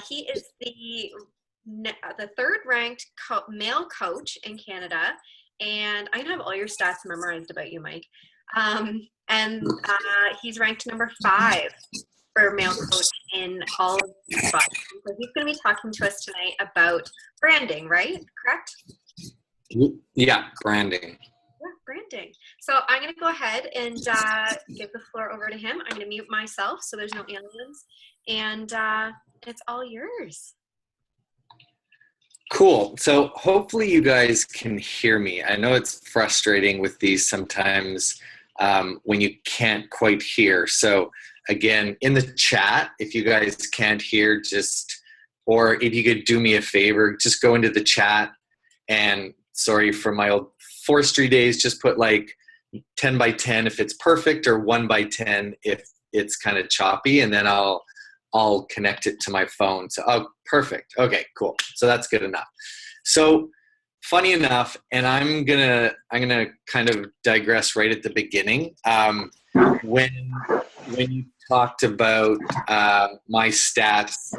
He is the third ranked male coach in Canada, and I have all your stats memorized about you, Mike. And he's ranked number 5 for male coach in all of spots. So he's going to be talking to us tonight about branding, right? Correct? Yeah, branding. Yeah, branding. So I'm going to go ahead and give the floor over to him. I'm going to mute myself so there's no aliens, and it's all yours. Cool. So hopefully you guys can hear me. I know it's frustrating with these sometimes when you can't quite hear. So again, in the chat, if you guys can't hear, or if you could do me a favor, just go into the chat, and sorry for my old forestry days, just put like 10 by 10 if it's perfect, or 1 by 10 if it's kind of choppy, and then I'll connect it to my phone. So, oh, perfect. Okay, cool. So that's good enough. So funny enough, and I'm gonna kind of digress right at the beginning. When you talked about my stats,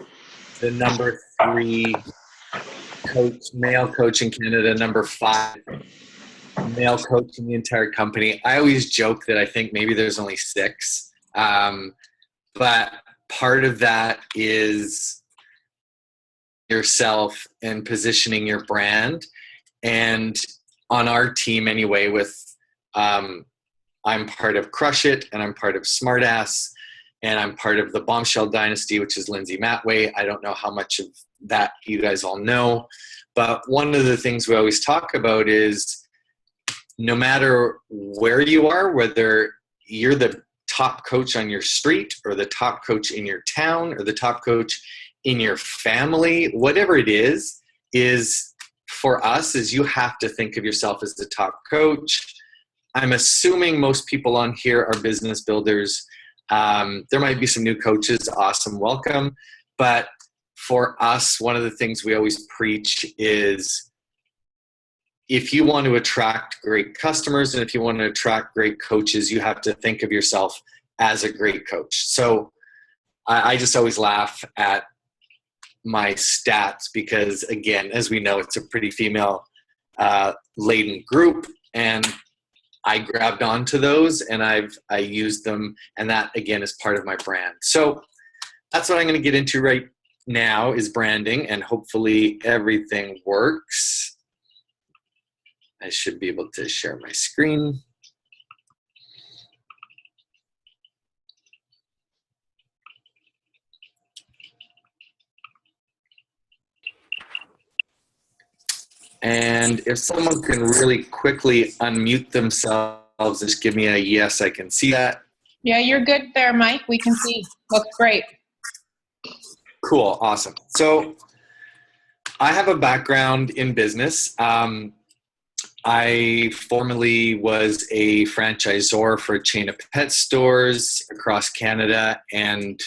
the number 3 male coach in Canada, number 5 male coach in the entire company. I always joke that I think maybe there's only 6, but part of that is yourself and positioning your brand. And on our team anyway, I'm part of Crush It, and I'm part of Smartass, and I'm part of the Bombshell Dynasty, which is Lindsay Matway. I don't know how much of that you guys all know, but one of the things we always talk about is no matter where you are, whether you're the top coach on your street, or the top coach in your town, or the top coach in your family, whatever it is for us is you have to think of yourself as the top coach. I'm assuming most people on here are business builders. There might be some new coaches. Awesome. Welcome. But for us, one of the things we always preach is if you want to attract great customers and if you want to attract great coaches, you have to think of yourself as a great coach. So I just always laugh at my stats because, again, as we know, it's a pretty female laden group, and I grabbed onto those and I used them, and that again is part of my brand. So that's what I'm going to get into right now is branding, and hopefully everything works. I should be able to share my screen. And if someone can really quickly unmute themselves, just give me a yes, I can see that. Yeah, you're good there, Mike. We can see. Looks great. Cool. Awesome. So I have a background in business. I formerly was a franchisor for a chain of pet stores across Canada, and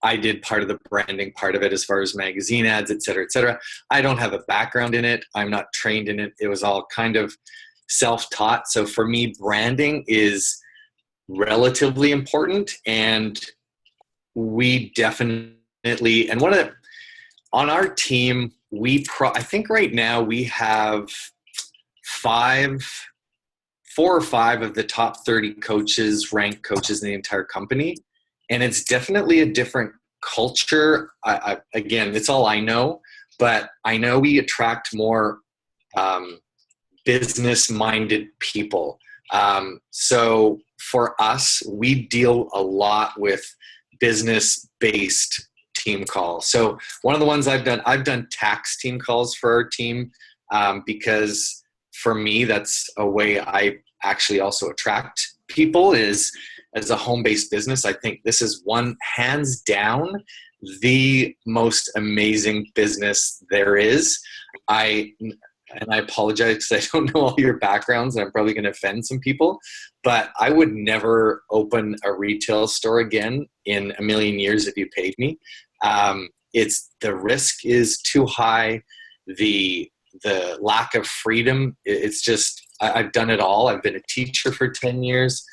I did part of the branding part of it as far as magazine ads, et cetera, et cetera. I don't have a background in it. I'm not trained in it. It was all kind of self-taught. So for me, branding is relatively important, and we definitely, and on our team, I think right now we have 4 or 5 of the top 30 coaches, ranked coaches in the entire company. And it's definitely a different culture. Again, it's all I know, but I know we attract more business-minded people. So for us, we deal a lot with business-based team calls. So one of the ones I've done tax team calls for our team because for me, that's a way I actually also attract people is as a home-based business. I think this is one hands down the most amazing business there is. I apologize because I don't know all your backgrounds and I'm probably going to offend some people, but I would never open a retail store again in a million years if you paid me. The risk is too high. The lack of freedom, it's just, I've done it all. I've been a teacher for 10 years.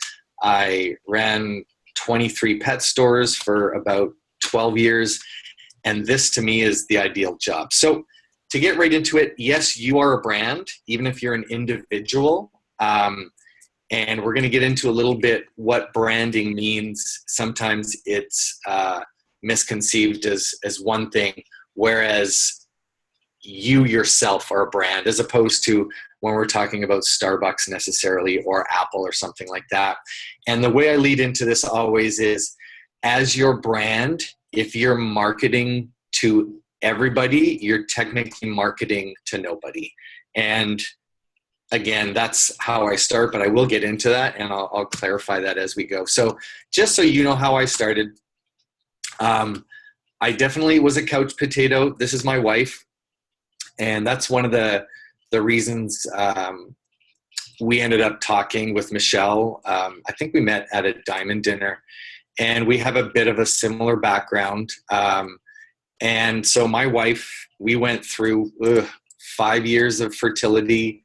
I ran 23 pet stores for about 12 years. And this to me is the ideal job. So to get right into it, yes, you are a brand, even if you're an individual. And we're going to get into a little bit what branding means. Sometimes it's misconceived as one thing, whereas you yourself are a brand, as opposed to when we're talking about Starbucks necessarily, or Apple or something like that. And the way I lead into this always is, as your brand, if you're marketing to everybody, you're technically marketing to nobody. And again, that's how I start, but I will get into that, and I'll clarify that as we go. So just so you know how I started, I definitely was a couch potato. This is my wife, and that's one of the reasons we ended up talking with Michelle. I think we met at a diamond dinner, and we have a bit of a similar background. And so my wife, we went through 5 years of fertility,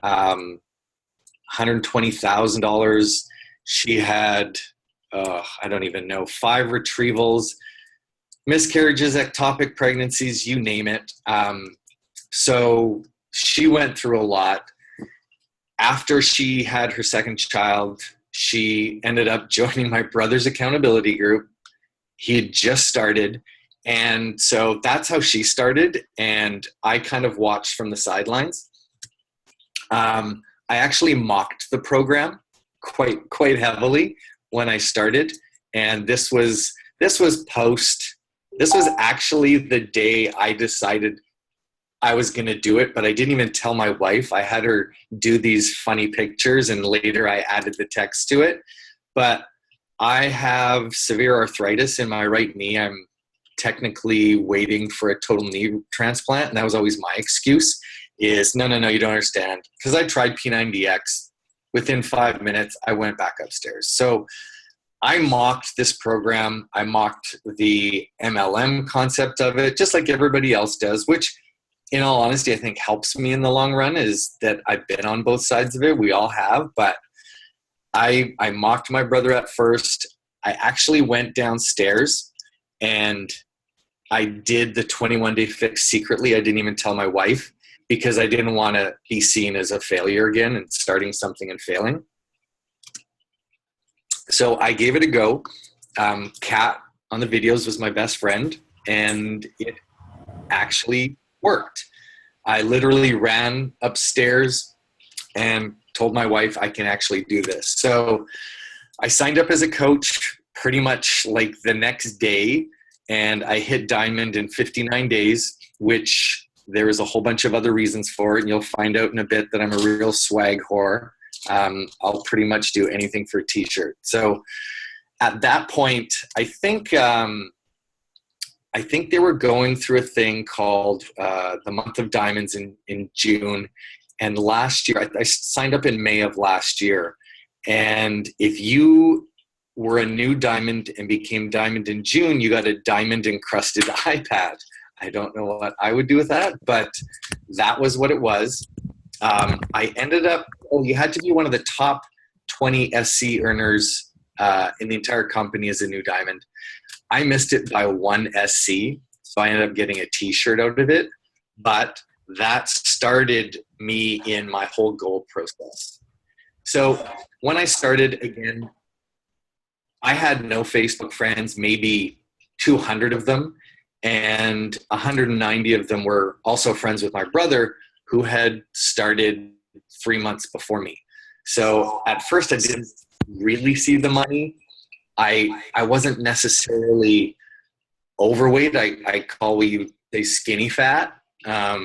$120,000. She had, I don't even know, 5 retrievals, miscarriages, ectopic pregnancies, you name it. So she went through a lot. After she had her second child, she ended up joining my brother's accountability group. He had just started. And so that's how she started. And I kind of watched from the sidelines. I actually mocked the program quite heavily when I started. And this was actually the day I decided I was going to do it, but I didn't even tell my wife. I had her do these funny pictures, and later I added the text to it. But I have severe arthritis in my right knee. I'm technically waiting for a total knee transplant, and that was always my excuse, is no, you don't understand. Because I tried P90X. Within 5 minutes, I went back upstairs. So I mocked this program. I mocked the MLM concept of it, just like everybody else does, which, in all honesty, I think helps me in the long run, is that I've been on both sides of it. We all have, but I mocked my brother at first. I actually went downstairs and I did the 21-day fix secretly. I didn't even tell my wife, because I didn't want to be seen as a failure again and starting something and failing. So I gave it a go. Kat on the videos was my best friend, and it actually worked. I literally ran upstairs and told my wife I can actually do this. So I signed up as a coach pretty much like the next day, and I hit diamond in 59 days, which there was a whole bunch of other reasons for it, and you'll find out in a bit that I'm a real swag whore. I'll pretty much do anything for a t-shirt. So at that point, I think they were going through a thing called the month of diamonds in June. And last year, I signed up in May of last year. And if you were a new diamond and became diamond in June, you got a diamond encrusted iPad. I don't know what I would do with that, but that was what it was. I ended up, you had to be one of the top 20 SC earners in the entire company as a new diamond. I missed it by 1 SC, so I ended up getting a t-shirt out of it, but that started me in my whole goal process. So when I started, again, I had no Facebook friends, maybe 200 of them, and 190 of them were also friends with my brother, who had started 3 months before me. So at first I didn't really see the money. I wasn't necessarily overweight. I call you say skinny fat. I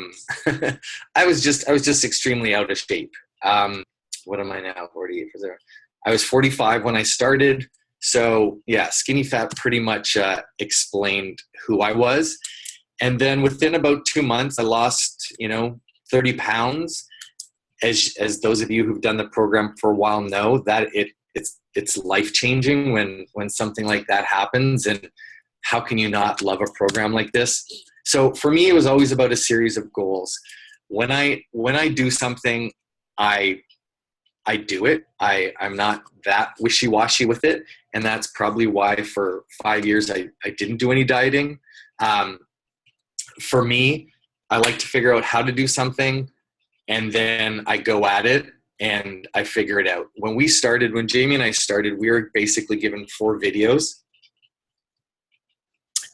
was just extremely out of shape. What am I now? 48. I was 45 when I started. So yeah, skinny fat pretty much explained who I was. And then within about 2 months, I lost, 30 pounds. As those of you who've done the program for a while know, that it's life-changing when something like that happens. And how can you not love a program like this? So for me, it was always about a series of goals. When I do something, I do it. I'm not that wishy-washy with it. And that's probably why for 5 years I didn't do any dieting. For me, I like to figure out how to do something, and then I go at it and I figure it out. When Jamie and I started, we were basically given 4 videos,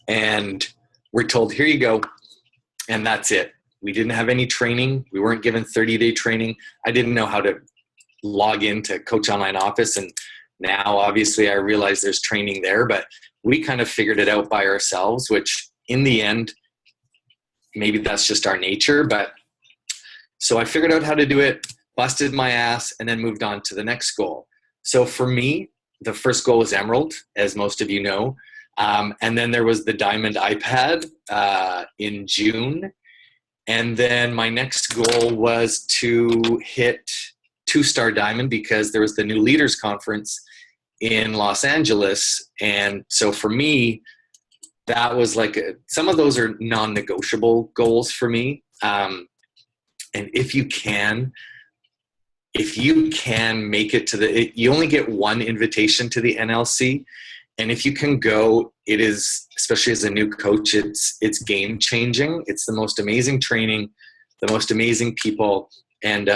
and we're told, here you go, and that's it. We didn't have any training. We weren't given 30-day training. I didn't know how to log into Coach Online Office, and now obviously I realize there's training there, but we kind of figured it out by ourselves, which in the end, maybe that's just our nature. But so I figured out how to do it, busted my ass, and then moved on to the next goal. So for me, the first goal was Emerald, as most of you know. And then there was the Diamond iPad in June. And then my next goal was to hit 2-star Diamond, because there was the new Leaders Conference in Los Angeles. And so for me, that was like some of those are non-negotiable goals for me. And if you can make it you only get one invitation to the NLC. And if you can go, it is, especially as a new coach, it's game changing. It's the most amazing training, the most amazing people. And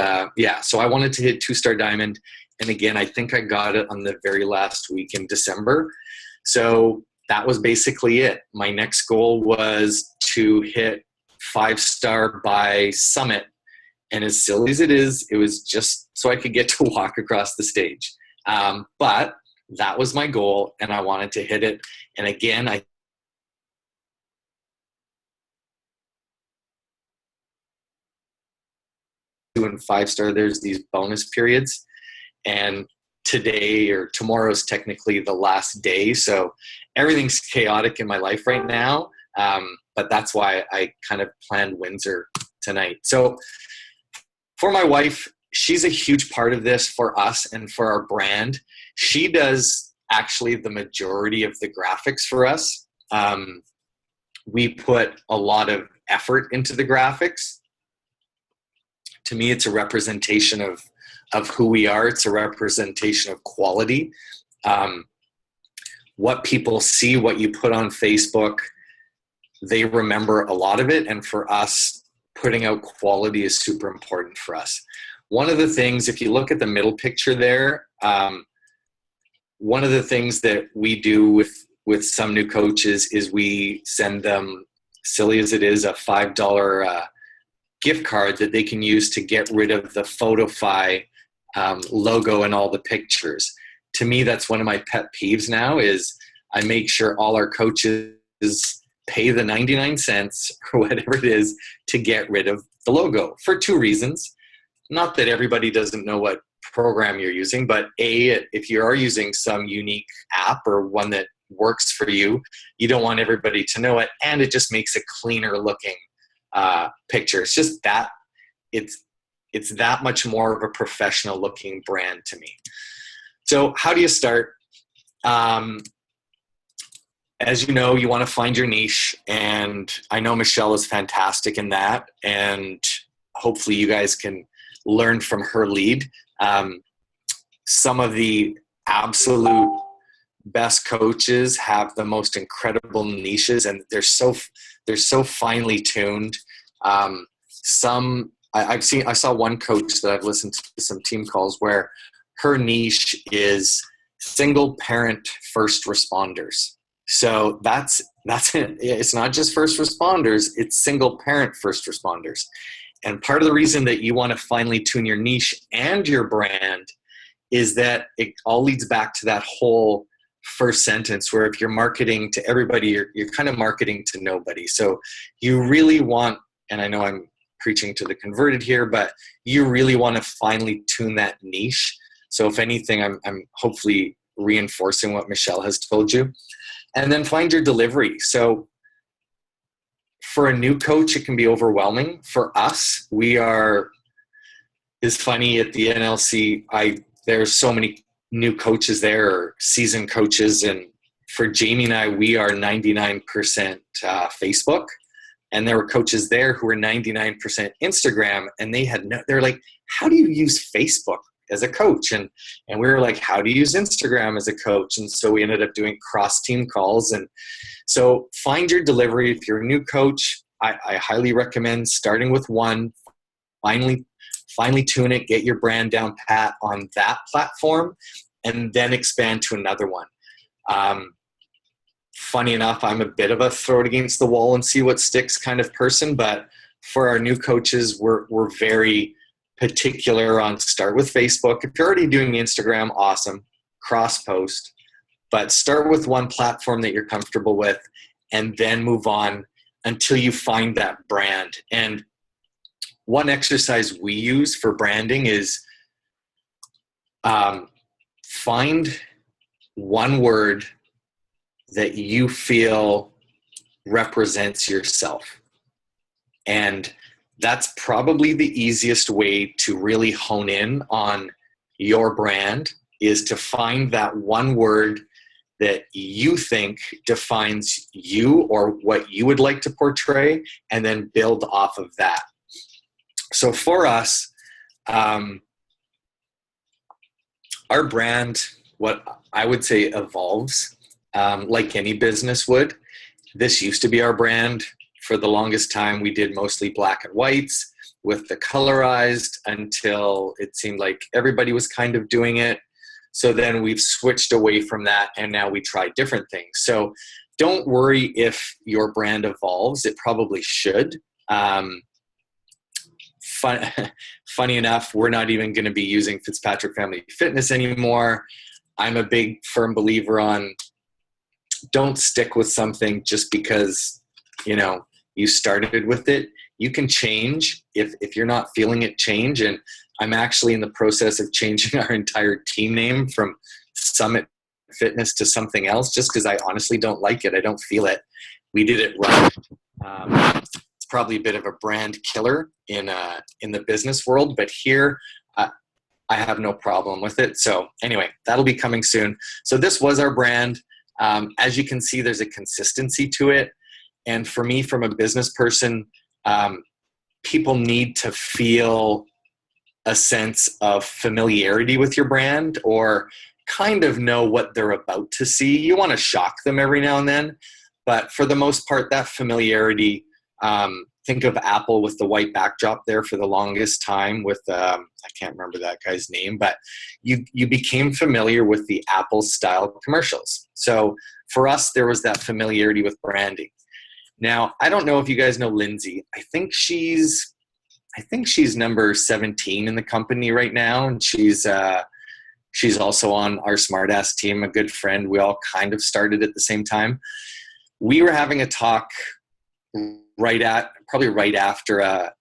so I wanted to hit 2-star Diamond. And again, I think I got it on the very last week in December. So that was basically it. My next goal was to hit 5-star by Summit. And as silly as it is, it was just so I could get to walk across the stage. But that was my goal, and I wanted to hit it. And again, doing 5-star, there's these bonus periods, and today or tomorrow is technically the last day. So everything's chaotic in my life right now. But that's why I kind of planned Windsor tonight. So for my wife, she's a huge part of this for us and for our brand. She does actually the majority of the graphics for us. We put a lot of effort into the graphics. To me, it's a representation of who we are. It's a representation of quality. What people see, what you put on Facebook, they remember a lot of it. And for us, putting out quality is super important for us. One of the things, if you look at the middle picture there, one of the things that we do with some new coaches is we send them, silly as it is, a $5 gift card that they can use to get rid of the Photofy logo and all the pictures. To me, that's one of my pet peeves now, is I make sure all our coaches pay the 99 cents or whatever it is to get rid of the logo for 2 reasons. Not that everybody doesn't know what program you're using, but if you are using some unique app or one that works for you, you don't want everybody to know it, and it just makes a cleaner looking picture. It's just that it's that much more of a professional looking brand to me. So how do you start? As you know, you want to find your niche, and I know Michelle is fantastic in that, and hopefully you guys can learn from her lead. Some of the absolute best coaches have the most incredible niches, and they're so finely tuned. I saw one coach that I've listened to some team calls where her niche is single parent first responders. So that's it. It's not just first responders, it's single parent first responders. And part of the reason that you want to finely tune your niche and your brand is that it all leads back to that whole first sentence, where if you're marketing to everybody, you're kind of marketing to nobody. So you really want, and I know I'm preaching to the converted here, but you really want to finely tune that niche. So if anything, I'm hopefully reinforcing what Michelle has told you. And then find your delivery. So for a new coach, it can be overwhelming. For us, it's funny at the NLC, there's so many new coaches there, or seasoned coaches. And for Jamie and I, we are 99% Facebook. And there were coaches there who were 99% Instagram. And they're like, how do you use Facebook? as a coach. And we were like, how do you use Instagram as a coach? And so we ended up doing cross team calls. And so find your delivery. If you're a new coach, I highly recommend starting with one, finally tune it, get your brand down pat on that platform, and then expand to another one. Funny enough, I'm a bit of a throw it against the wall and see what sticks kind of person, but for our new coaches, we're very particular on start with Facebook. If you're already doing Instagram, awesome, cross post, but start with one platform that you're comfortable with and then move on until you find that brand. And one exercise we use for branding is find one word that you feel represents yourself. And that's probably the easiest way to really hone in on your brand, is to find that one word that you think defines you or what you would like to portray, and then build off of that. So for us, our brand, what I would say, evolves like any business would. This used to be our brand. For the longest time, we did mostly black and whites with the colorized until it seemed like everybody was kind of doing it. So then we've switched away from that, and now we try different things. So don't worry if your brand evolves. It probably should. Funny enough, we're not even going to be using Fitzpatrick Family Fitness anymore. I'm a big firm believer on don't stick with something just because, you started with it. You can change if you're not feeling it, change. And I'm actually in the process of changing our entire team name from Summit Fitness to something else, just because I honestly don't like it. I don't feel it. We did it right. It's probably a bit of a brand killer in the business world, but here I have no problem with it. So anyway, that'll be coming soon. So this was our brand. As you can see, there's a consistency to it. And for me, from a business person, people need to feel a sense of familiarity with your brand, or kind of know what they're about to see. You want to shock them every now and then, but for the most part, that familiarity, think of Apple with the white backdrop there for the longest time with, I can't remember that guy's name, but you became familiar with the Apple style commercials. So for us, there was that familiarity with branding. Now, I don't know if you guys know Lindsay. I think she's number 17 in the company right now. And she's also on our Smartass team, a good friend. We all kind of started at the same time. We were having a talk right after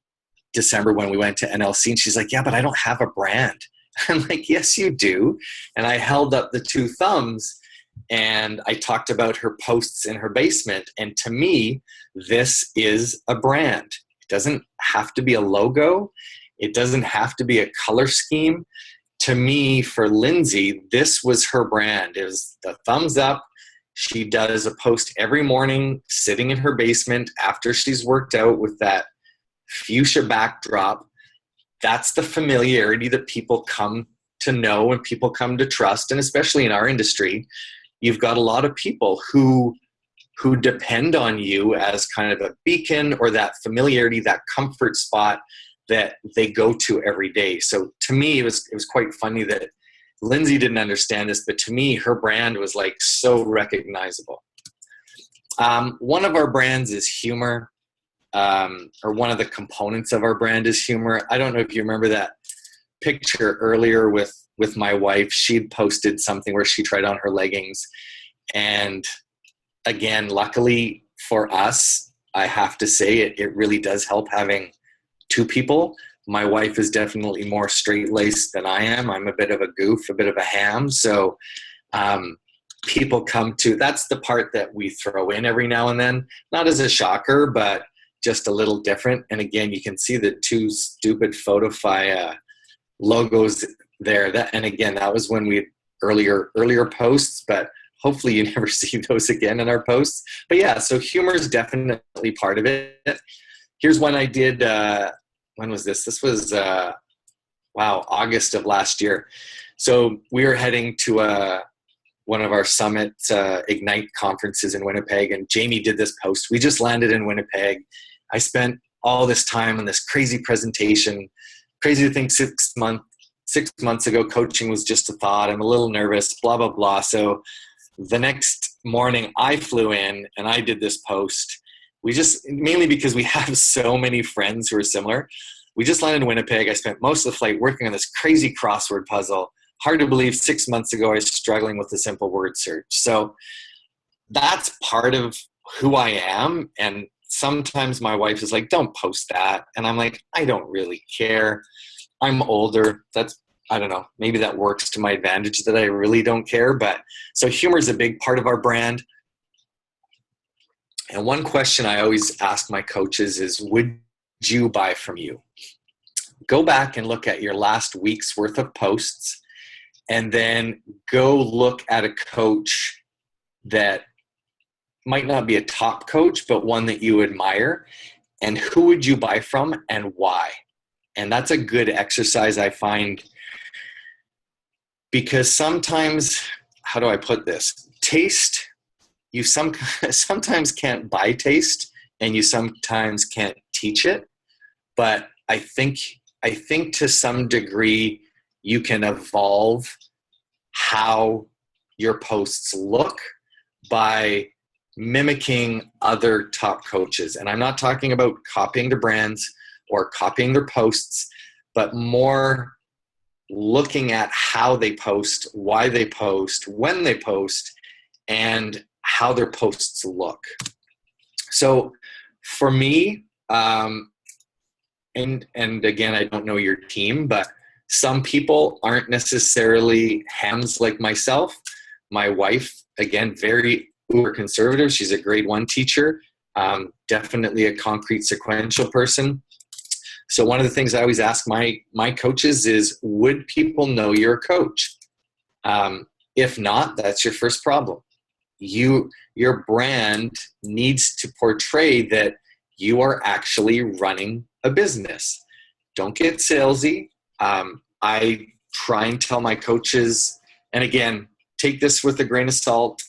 December when we went to NLC, and she's like, yeah, but I don't have a brand. I'm like, yes, you do. And I held up the two thumbs and I talked about her posts in her basement. And to me, this is a brand. It doesn't have to be a logo. It doesn't have to be a color scheme. To me, for Lindsay, this was her brand. It was the thumbs up. She does a post every morning sitting in her basement after she's worked out with that fuchsia backdrop. That's the familiarity that people come to know and people come to trust. And especially in our industry, you've got a lot of people who depend on you as kind of a beacon, or that familiarity, that comfort spot that they go to every day. So to me, it was quite funny that Lindsay didn't understand this, but to me, her brand was like so recognizable. One of our brands is humor, or one of the components of our brand is humor. I don't know if you remember that picture earlier with my wife. She'd posted something where she tried on her leggings. And again, luckily for us, I have to say it really does help having two people. My wife is definitely more straight-laced than I am. I'm a bit of a goof, a bit of a ham. So people come to, that's the part that we throw in every now and then, not as a shocker, but just a little different. And again, you can see the two stupid Photify logos there. And again, that was when we earlier posts, but hopefully you never see those again in our posts. But yeah, so humor is definitely part of it. Here's one I did, when was this? This was August of last year. So we were heading to one of our Summit Ignite conferences in Winnipeg, and Jamie did this post. We just landed in Winnipeg. I spent all this time on this crazy presentation. Crazy to think 6 months ago, coaching was just a thought. I'm a little nervous, blah, blah, blah. So the next morning I flew in and I did this post. We just, mainly because we have so many friends who are similar. We just landed in Winnipeg. I spent most of the flight working on this crazy crossword puzzle. Hard to believe 6 months ago I was struggling with a simple word search. So that's part of who I am. And sometimes my wife is like, don't post that. And I'm like, I don't really care. I'm older. I don't know, maybe that works to my advantage that I really don't care. But so humor is a big part of our brand. And one question I always ask my coaches is, would you buy from you? Go back and look at your last week's worth of posts, and then go look at a coach that might not be a top coach, but one that you admire, and who would you buy from and why? And that's a good exercise, I find, because sometimes, how do I put this? Taste, you sometimes can't buy taste, and you sometimes can't teach it. But I think to some degree you can evolve how your posts look by mimicking other top coaches. And I'm not talking about copying their brands or copying their posts, but more looking at how they post, why they post, when they post, and how their posts look. So for me, and again, I don't know your team, but some people aren't necessarily hams like myself. My wife, again, very uber conservative. She's a grade 1 teacher, definitely a concrete sequential person. So one of the things I always ask my coaches is, would people know you're a coach? If not, that's your first problem. Your brand needs to portray that you are actually running a business. Don't get salesy. I try and tell my coaches, and again, take this with a grain of salt,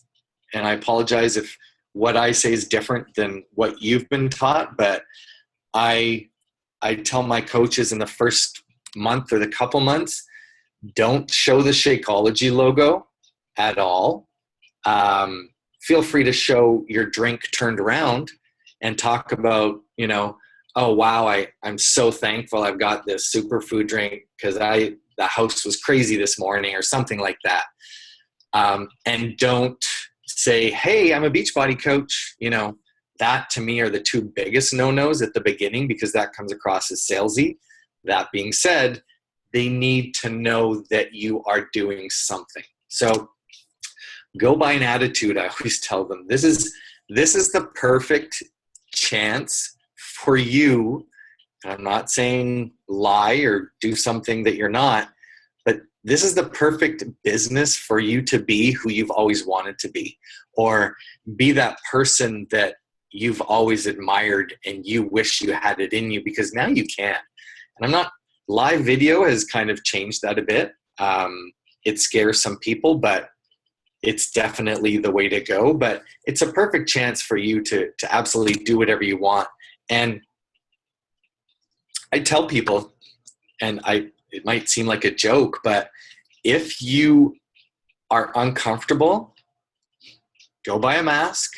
and I apologize if what I say is different than what you've been taught, but I tell my coaches in the first month or the couple months, don't show the Shakeology logo at all. Feel free to show your drink turned around and talk about, oh, wow, I'm so thankful I've got this superfood drink because the house was crazy this morning, or something like that. And don't say, hey, I'm a Beachbody coach. That to me are the two biggest no-nos at the beginning, because that comes across as salesy. That being said, they need to know that you are doing something. So go by an attitude. I always tell them, this is the perfect chance for you. I'm not saying lie or do something that you're not, but this is the perfect business for you to be who you've always wanted to be, or be that person that you've always admired and you wish you had it in you, because now you can. And live video has kind of changed that a bit. It scares some people, but it's definitely the way to go. But it's a perfect chance for you to absolutely do whatever you want. And I tell people, and it might seem like a joke, but if you are uncomfortable, go buy a mask,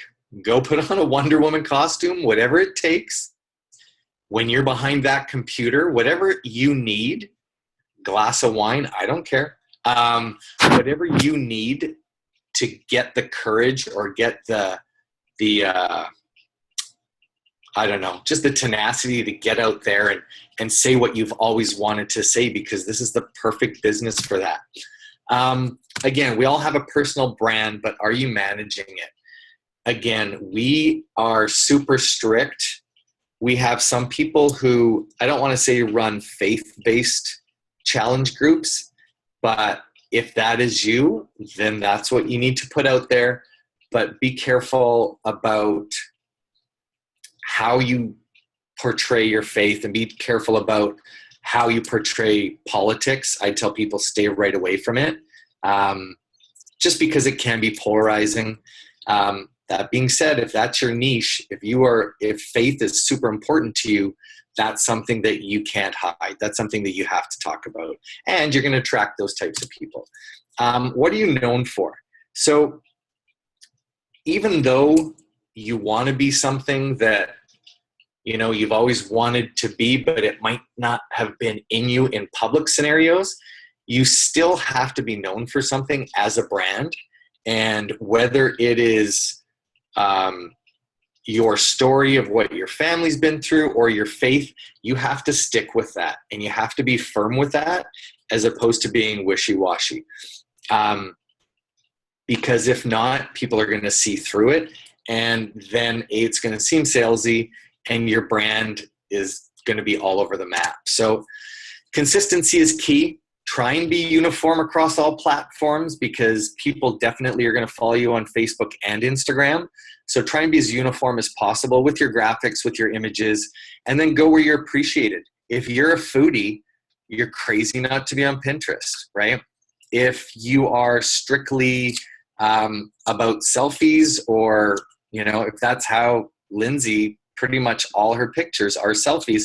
go put on a Wonder Woman costume, whatever it takes. When you're behind that computer, whatever you need, glass of wine, I don't care. Whatever you need to get the courage or get the I don't know, just the tenacity to get out there and say what you've always wanted to say, because this is the perfect business for that. Again, we all have a personal brand, but are you managing it? Again, we are super strict. We have some people who, I don't want to say run faith-based challenge groups, but if that is you, then that's what you need to put out there. But be careful about how you portray your faith, and be careful about how you portray politics. I tell people stay right away from it, just because it can be polarizing. That being said, if that's your niche, if faith is super important to you, that's something that you can't hide. That's something that you have to talk about. And you're going to attract those types of people. What are you known for? So even though you want to be something that, you know, you've always wanted to be, but it might not have been in you in public scenarios, you still have to be known for something as a brand. And whether it is your story of what your family's been through or your faith, you have to stick with that, and you have to be firm with that as opposed to being wishy-washy. Because if not, people are going to see through it, and then it's going to seem salesy, and your brand is going to be all over the map. So consistency is key. Try and be uniform across all platforms, because people definitely are going to follow you on Facebook and Instagram. So try and be as uniform as possible with your graphics, with your images, and then go where you're appreciated. If you're a foodie, you're crazy not to be on Pinterest, right? If you are strictly about selfies, or, you know, if that's how Lindsay, pretty much all her pictures are selfies,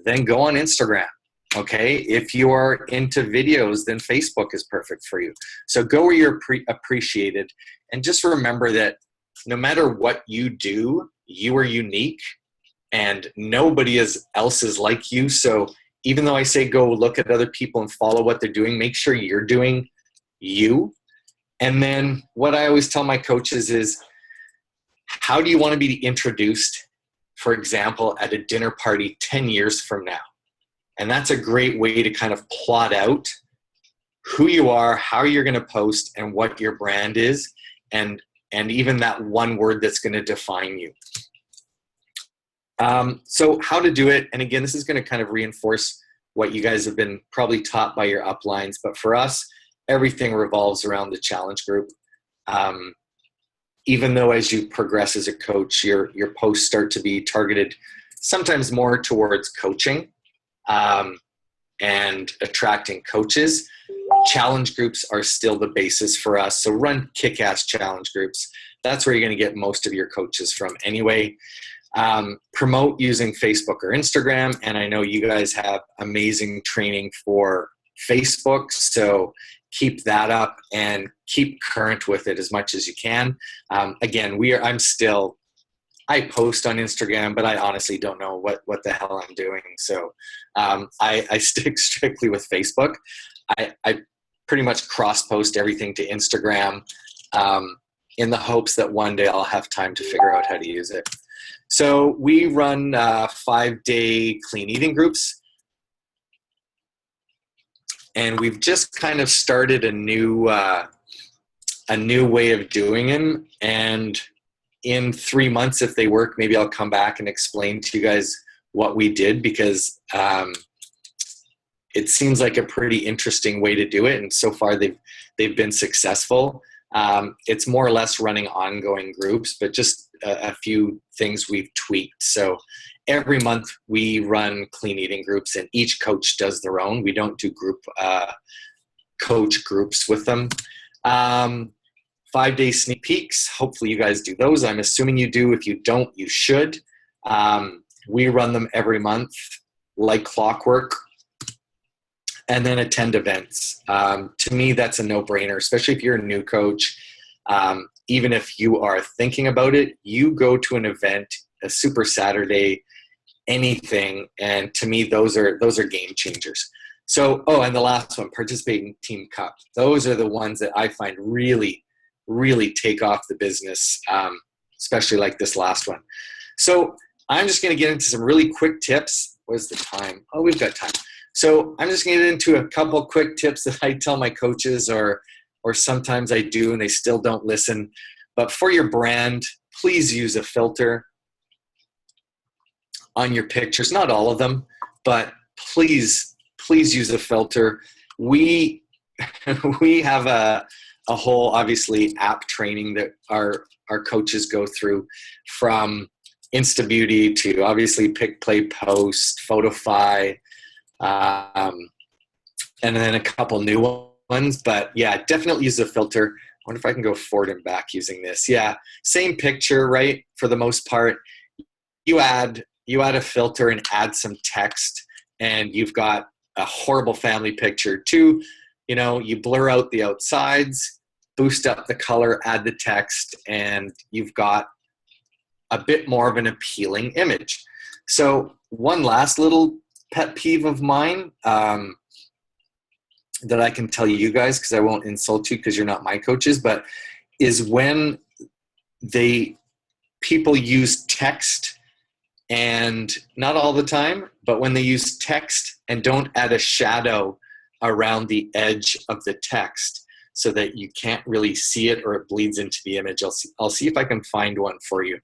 then go on Instagram. Okay, if you are into videos, then Facebook is perfect for you. So go where you're appreciated, and just remember that no matter what you do, you are unique, and nobody else is like you. So even though I say go look at other people and follow what they're doing, make sure you're doing you. And then what I always tell my coaches is, how do you want to be introduced, for example, at a dinner party 10 years from now? And that's a great way to kind of plot out who you are, how you're going to post, and what your brand is, and even that one word that's going to define you. So how to do it, and again, this is going to kind of reinforce what you guys have been probably taught by your uplines, but for us, everything revolves around the challenge group. Even though as you progress as a coach, your posts start to be targeted sometimes more towards coaching, and attracting coaches, challenge groups are still the basis for us. So run kick-ass challenge groups. That's where you're going to get most of your coaches from anyway. Promote using Facebook or Instagram. And I know you guys have amazing training for Facebook. So keep that up and keep current with it as much as you can. Again, I post on Instagram, but I honestly don't know what the hell I'm doing. So I stick strictly with Facebook. I pretty much cross-post everything to Instagram in the hopes that one day I'll have time to figure out how to use it. So we run 5-day clean eating groups. And we've just kind of started a new way of doing them. And in 3 months, if they work, maybe I'll come back and explain to you guys what we did, because it seems like a pretty interesting way to do it. And so far they've been successful. It's more or less running ongoing groups, but just a few things we've tweaked. So every month we run clean eating groups, and each coach does their own. We don't do group coach groups with them. 5-day sneak peeks. Hopefully you guys do those. I'm assuming you do. If you don't, you should. We run them every month like clockwork, and then attend events. To me, that's a no-brainer, especially if you're a new coach. Even if you are thinking about it, you go to an event, a Super Saturday, anything, and to me, those are game changers. So, and the last one, participating team cup. Those are the ones that I find really, really take off the business, especially like this last one. So I'm just going to get into some really quick tips. Where's the time? Oh, we've got time. So I'm just going to get into a couple quick tips that I tell my coaches, or sometimes I do and they still don't listen. But for your brand, please use a filter on your pictures. Not all of them, but please use a filter. We have a whole, obviously, app training that our coaches go through, from Insta Beauty to obviously Pick, Play, Post, Photify, And then a couple new ones. But yeah, definitely use a filter. I wonder if I can go forward and back using this. Yeah, same picture, right? For the most part, you add a filter and add some text, and you've got a horrible family picture. Two, you blur out the outsides, boost up the color, add the text, and you've got a bit more of an appealing image. So one last little pet peeve of mine that I can tell you guys, because I won't insult you because you're not my coaches, but is when people use text, and not all the time, but when they use text and don't add a shadow around the edge of the text so that you can't really see it or it bleeds into the image. I'll see if I can find one for you.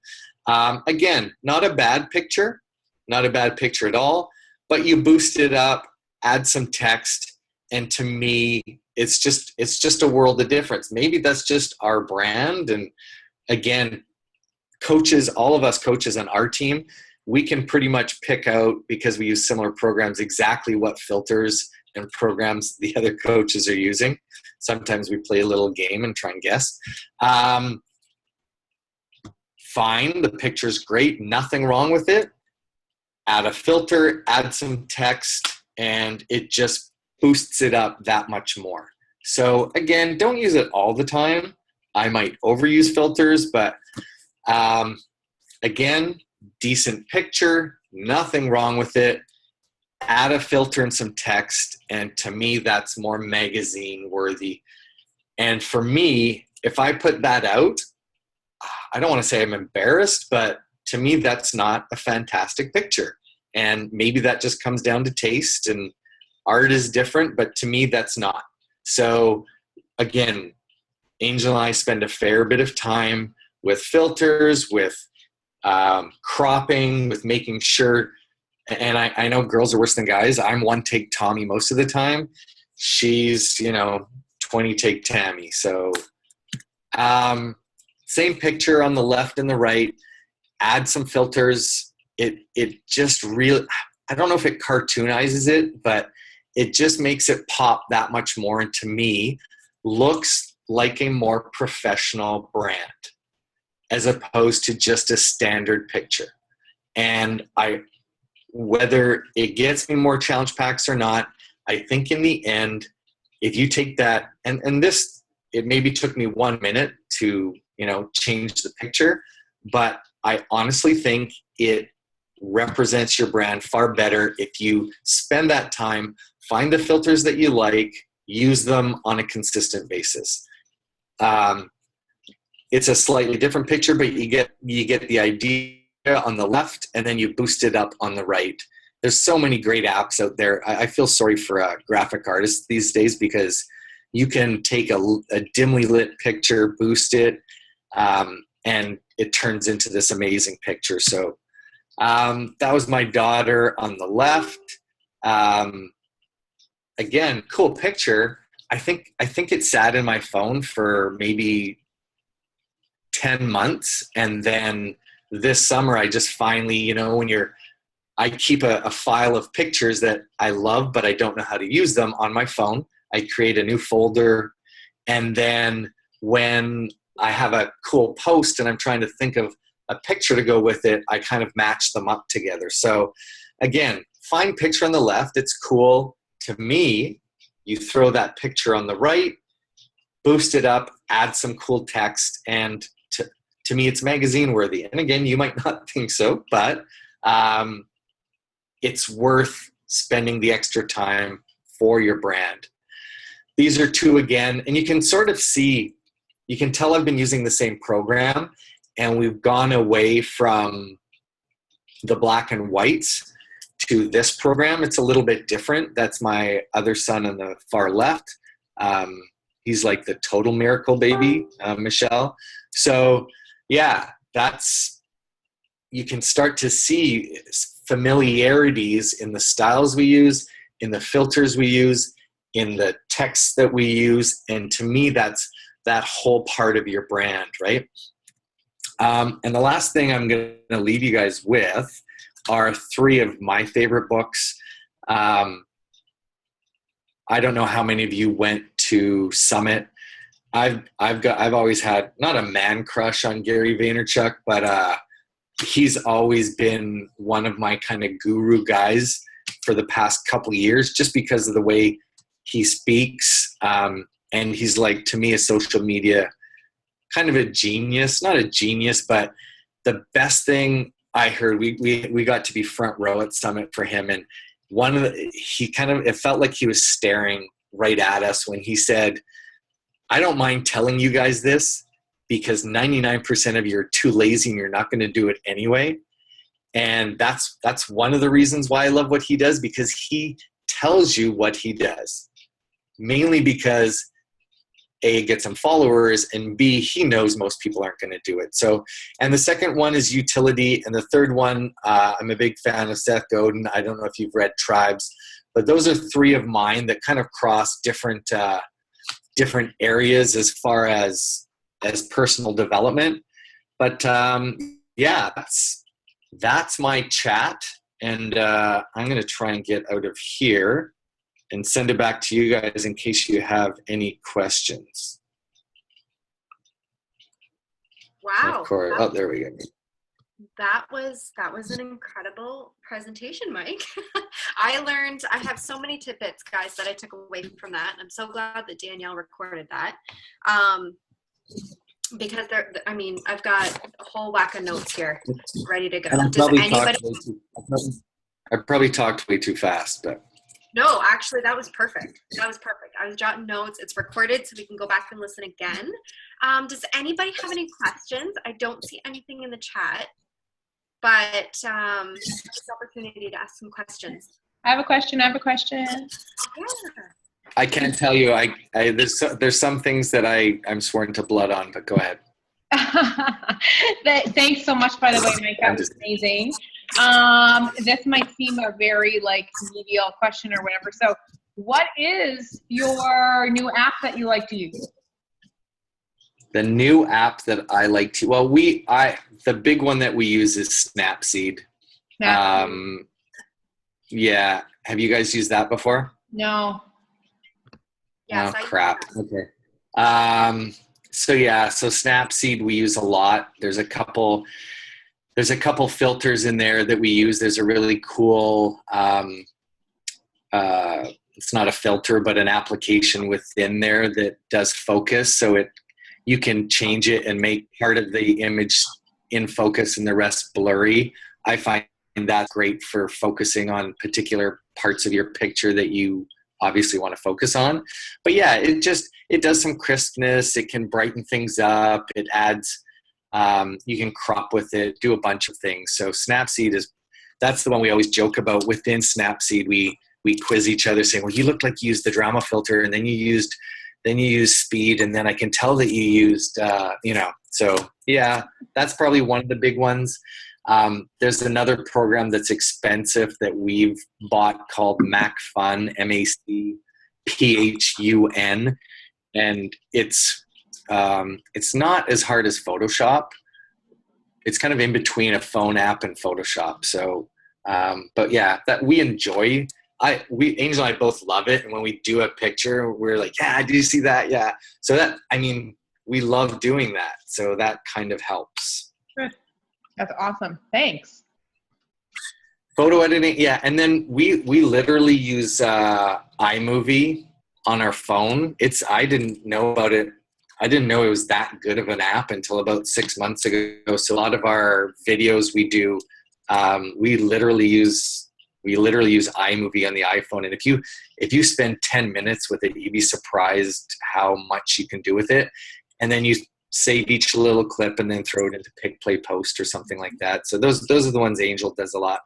Again, not a bad picture at all, but you boost it up, add some text, and to me, it's just a world of difference. Maybe that's just our brand. And again, coaches, all of us coaches on our team, we can pretty much pick out, because we use similar programs, exactly what filters and programs the other coaches are using. Sometimes we play a little game and try and guess. Fine, the picture's great, nothing wrong with it. Add a filter, add some text, and it just boosts it up that much more. So again, don't use it all the time. I might overuse filters, but again, decent picture, nothing wrong with it. Add a filter and some text, and to me, that's more magazine worthy. And for me, if I put that out, I don't want to say I'm embarrassed, but to me, that's not a fantastic picture. And maybe that just comes down to taste, and art is different, but to me, that's not. So again, Angel and I spend a fair bit of time with filters, with cropping, with making sure, and I know girls are worse than guys. I'm one take Tommy most of the time. She's, 20 take Tammy. So same picture on the left and the right, add some filters. It just really, I don't know if it cartoonizes it, but it just makes it pop that much more, and to me, looks like a more professional brand as opposed to just a standard picture. And whether it gets me more challenge packs or not, I think in the end, if you take that, and this, it maybe took me 1 minute to, change the picture, but I honestly think it represents your brand far better if you spend that time, find the filters that you like, use them on a consistent basis. It's a slightly different picture, but you get the idea on the left, and then you boost it up on the right. There's so many great apps out there. I feel sorry for graphic artists these days, because you can take a dimly lit picture, boost it, and it turns into this amazing picture. So that was my daughter on the left. Again, cool picture. I think it sat in my phone for maybe 10 months. And then this summer, I just finally, I keep a file of pictures that I love, but I don't know how to use them on my phone. I create a new folder. And then when I have a cool post and I'm trying to think of a picture to go with it, I kind of match them up together. So again, find picture on the left. It's cool. To me, you throw that picture on the right, boost it up, add some cool text, and to me, it's magazine worthy. And again, you might not think so, but it's worth spending the extra time for your brand. These are two again, and you can sort of see, you can tell I've been using the same program, and we've gone away from the black and whites to this program. It's a little bit different. That's my other son on the far left. He's like the total miracle baby, Michelle. So yeah, you can start to see familiarities in the styles we use, in the filters we use, in the text that we use. And to me, that's that whole part of your brand, right? And the last thing I'm going to leave you guys with are 3 of my favorite books. I don't know how many of you went to Summit. I've always had not a man crush on Gary Vaynerchuk, but he's always been one of my kind of guru guys for the past couple of years, just because of the way he speaks. And he's like, to me, a social media kind of a genius, not a genius, but the best thing I heard, we got to be front row at Summit for him. And it felt like he was staring right at us when he said, I don't mind telling you guys this because 99% of you are too lazy and you're not going to do it anyway. And that's one of the reasons why I love what he does, because he tells you what he does, mainly because A, get some followers, and B, he knows most people aren't going to do it. So, and the second one is utility. And the third one, I'm a big fan of Seth Godin. I don't know if you've read Tribes, but those are three of mine that kind of cross different areas as far as personal development. But yeah, that's my chat. And I'm going to try and get out of here and send it back to you guys in case you have any questions. Wow. Of course. Oh, there we go. That was an incredible presentation, Mike. I have so many tidbits, guys, that I took away from that. I'm so glad that Danielle recorded that. Because I've got a whole whack of notes here ready to go. I probably talked way too fast, but. No, actually, that was perfect. I was jotting notes. It's recorded, so we can go back and listen again. Does anybody have any questions? I don't see anything in the chat, but it's an opportunity to ask some questions. I have a question. Yeah. I can't tell you. There's some things that I'm sworn to blood on, but go ahead. Thanks so much, by the way, Mike. That was amazing. This might seem a very medial question or whatever. So what is your new app that you like to use? The new app that I like to, the big one that we use is Snapseed. Yeah. Have you guys used that before? No. Yes, oh, crap. Okay. So Snapseed we use a lot. There's a couple filters in there that we use. There's a really cool, it's not a filter, but an application within there that does focus. So you can change it and make part of the image in focus and the rest blurry. I find that great for focusing on particular parts of your picture that you obviously want to focus on. But yeah, it does some crispness. It can brighten things up. It adds, you can crop with it, do a bunch of things. So Snapseed that's the one we always joke about. Within Snapseed, we quiz each other saying, well, you look like you used the drama filter and then you used speed. And then I can tell that you used, so yeah, that's probably one of the big ones. There's another program that's expensive that we've bought called MacFun, MacPhun, and it's not as hard as Photoshop. It's kind of in between a phone app and Photoshop. So, but yeah, that we enjoy. Angel and I both love it, and when we do a picture, we're like, yeah, did you see that? Yeah. So we love doing that. So that kind of helps. Good. That's awesome. Thanks. Photo editing, yeah. And then we literally use iMovie on our phone. I didn't know about it. I didn't know it was that good of an app until about 6 months ago. So a lot of our videos we do, we literally use iMovie on the iPhone. And if you spend 10 minutes with it, you'd be surprised how much you can do with it. And then you save each little clip and then throw it into Pick, Play, Post or something like that. So those are the ones Angel does a lot.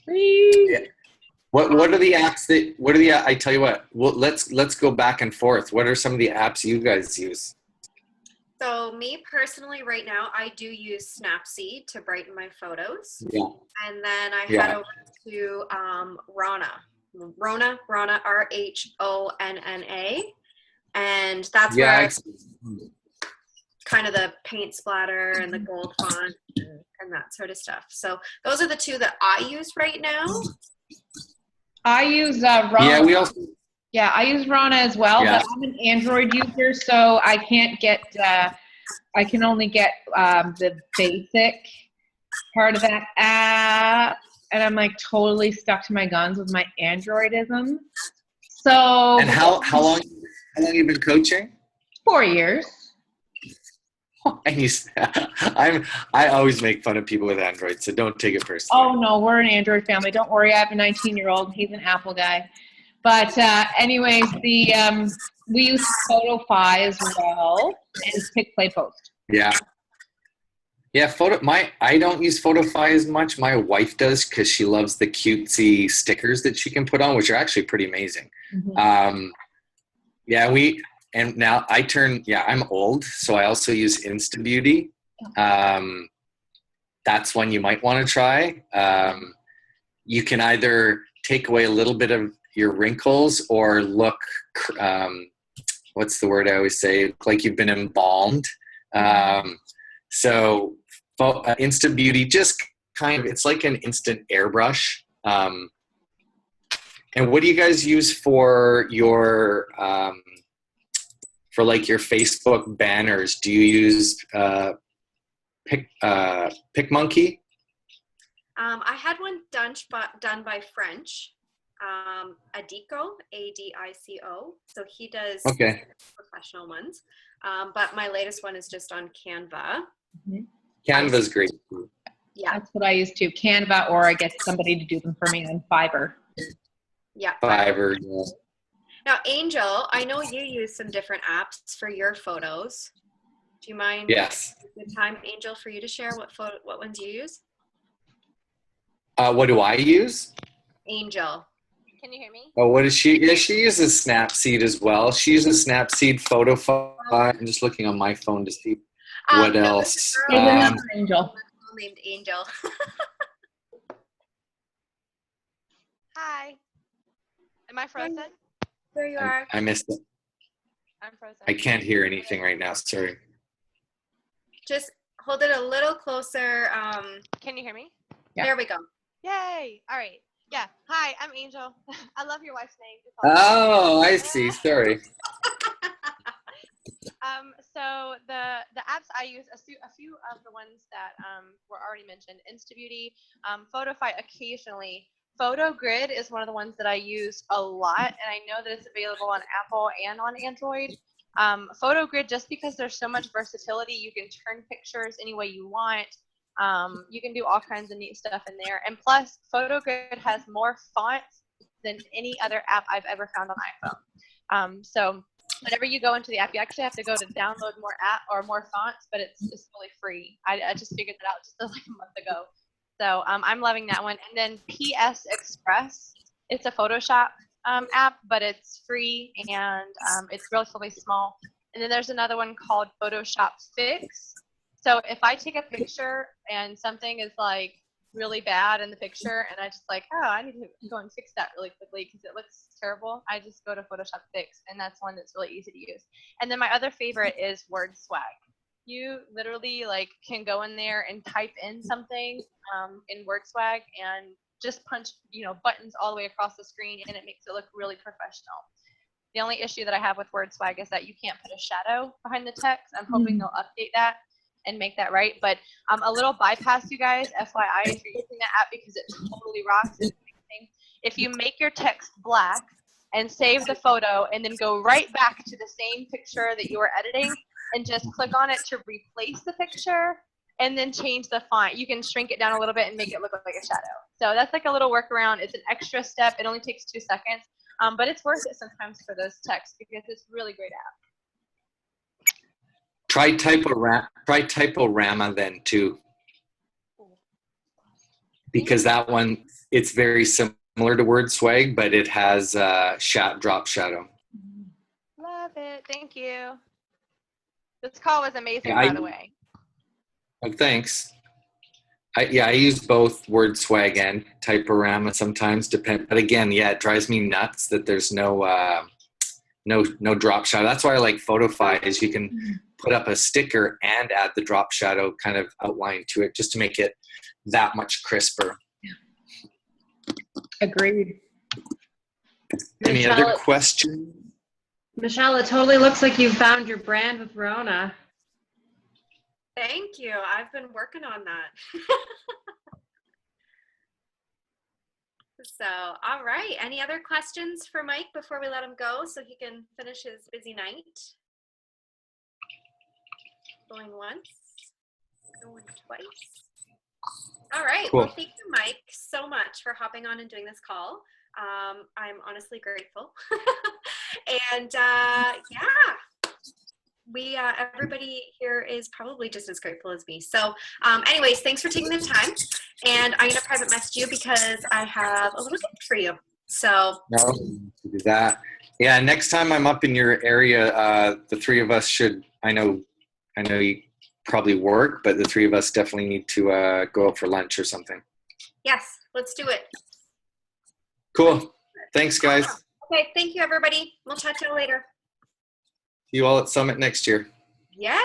Yeah. What are the apps I tell you what, let's go back and forth. What are some of the apps you guys use? So me personally right now, I do use Snapseed to brighten my photos. Yeah. And then I head over to Ronna, RHONNA. And that's where kind of the paint splatter and the gold font and that sort of stuff. So those are the two that I use right now. I use Rana. Yeah, we also. Yeah, I use Rana as well, Yeah. but I'm an Android user, so I can't get. I can only get the basic part of that app, and I'm like totally stuck to my guns with my Androidism. So. And how long have you been coaching? 4 years. And I always make fun of people with Android, so don't take it personally. Oh no, we're an Android family. Don't worry, I have a 19-year-old. He's an Apple guy. But anyways, we use PhotoFi as well and Pick Play Post. Yeah. Yeah, I don't use PhotoFi as much. My wife does because she loves the cutesy stickers that she can put on, which are actually pretty amazing. Mm-hmm. And now I'm old, so I also use InstaBeauty. That's one you might want to try. You can either take away a little bit of your wrinkles or look, what's the word I always say? Like you've been embalmed. So InstaBeauty just it's like an instant airbrush. And what do you guys use for your your Facebook banners? Do you use PicMonkey? I had one done by French, Adico, ADICO. So he does professional ones. But my latest one is just on Canva. Mm-hmm. Canva's great. Yeah. That's what I use too. Canva, or I get somebody to do them for me on Fiverr. Yeah. Fiverr. Yeah. Now, Angel, I know you use some different apps for your photos. Do you mind? Yes. The time, Angel, for you to share what ones you use? What do I use? Angel. Can you hear me? Oh, what is she? Yeah, she uses Snapseed as well. She uses Snapseed, PhotoFi. I'm just looking on my phone to see what else. Angel. Named Angel. Hi. Am I frozen? There you are. I missed it. I'm frozen. I can't hear anything right now. Sorry. Just hold it a little closer. Can you hear me? Yeah. There we go. Yay. All right. Yeah. Hi, I'm Angel. I love your wife's name. Oh, I see. Sorry. So the apps I use, a few of the ones that were already mentioned, InstaBeauty, PhotoFi occasionally. PhotoGrid is one of the ones that I use a lot, and I know that it's available on Apple and on Android. PhotoGrid, just because there's so much versatility, you can turn pictures any way you want. You can do all kinds of neat stuff in there. And plus, PhotoGrid has more fonts than any other app I've ever found on iPhone. So whenever you go into the app, you actually have to go to download more app or more fonts, but it's fully free. I just figured that out just like a month ago. So I'm loving that one. And then PS Express, it's a Photoshop app, but it's free and it's relatively small. And then there's another one called Photoshop Fix. So if I take a picture and something is like really bad in the picture and I just like, oh, I need to go and fix that really quickly because it looks terrible, I just go to Photoshop Fix, and that's one that's really easy to use. And then my other favorite is WordSwag. You literally like can go in there and type in something in WordSwag and just punch, buttons all the way across the screen, and it makes it look really professional. The only issue that I have with WordSwag is that you can't put a shadow behind the text. I'm hoping they'll update that and make that right. But a little bypass, you guys, FYI, if you're using that app, because it totally rocks. It's amazing. If you make your text black and save the photo and then go right back to the same picture that you were editing and just click on it to replace the picture and then change the font, you can shrink it down a little bit and make it look like a shadow. So that's like a little workaround. It's an extra step. It only takes 2 seconds, but it's worth it sometimes for those texts because it's a really great app. Try Typorama then too, because that one, it's very similar to WordSwag, but it has drop shadow. Love it. Thank you. This call was amazing, by the way. Oh, thanks. I use both WordSwag and Typorama sometimes, but again, it drives me nuts that there's no drop shadow. That's why I like PhotoFi, is you can put up a sticker and add the drop shadow kind of outline to it just to make it that much crisper. Agreed. Any other questions? Michelle, it totally looks like you found your brand with Rona. Thank you. I've been working on that. So, all right. Any other questions for Mike before we let him go so he can finish his busy night? Going once, going twice. All right. Cool. Well, thank you, Mike, so much for hopping on and doing this call. I'm honestly grateful. And yeah, we everybody here is probably just as grateful as me. So anyways, thanks for taking the time. And I'm going to private message you because I have a little gift for you. So No, do that. Yeah, next time I'm up in your area, the three of us should, I know you probably work, but the three of us definitely need to go out for lunch or something. yes, let's do it. Cool. Thanks, guys. Okay, thank you, everybody. We'll chat to you later. See you all at Summit next year. Yeah.